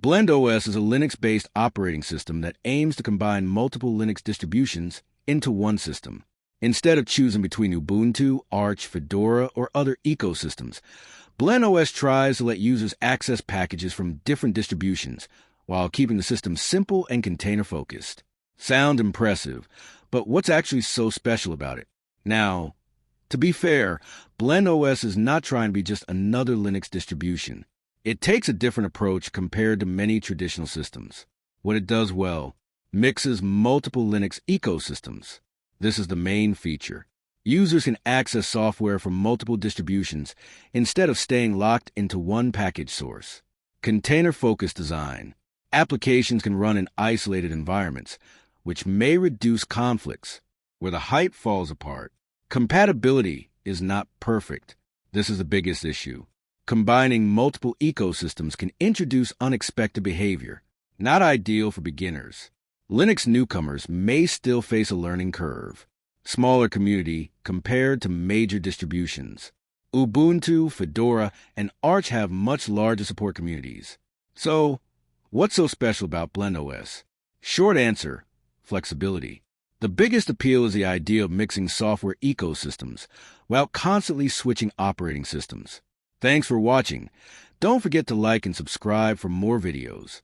BlendOS is a Linux-based operating system that aims to combine multiple Linux distributions into one system. Instead of choosing between Ubuntu, Arch, Fedora, or other ecosystems, BlendOS tries to let users access packages from different distributions while keeping the system simple and container-focused. Sound impressive, but what's actually so special about it? Now, to be fair, BlendOS is not trying to be just another Linux distribution. It takes a different approach compared to many traditional systems. What it does well, mixes multiple Linux ecosystems. This is the main feature. Users can access software from multiple distributions instead of staying locked into one package source. Container-focused design. Applications can run in isolated environments, which may reduce conflicts where the hype falls apart. Compatibility is not perfect. This is the biggest issue. Combining multiple ecosystems can introduce unexpected behavior, not ideal for beginners. Linux newcomers may still face a learning curve. Smaller community compared to major distributions. Ubuntu, Fedora, and Arch have much larger support communities. So, what's so special about BlendOS? Short answer, flexibility. The biggest appeal is the idea of mixing software ecosystems while constantly switching operating systems. Thanks for watching. Don't forget to like and subscribe for more videos.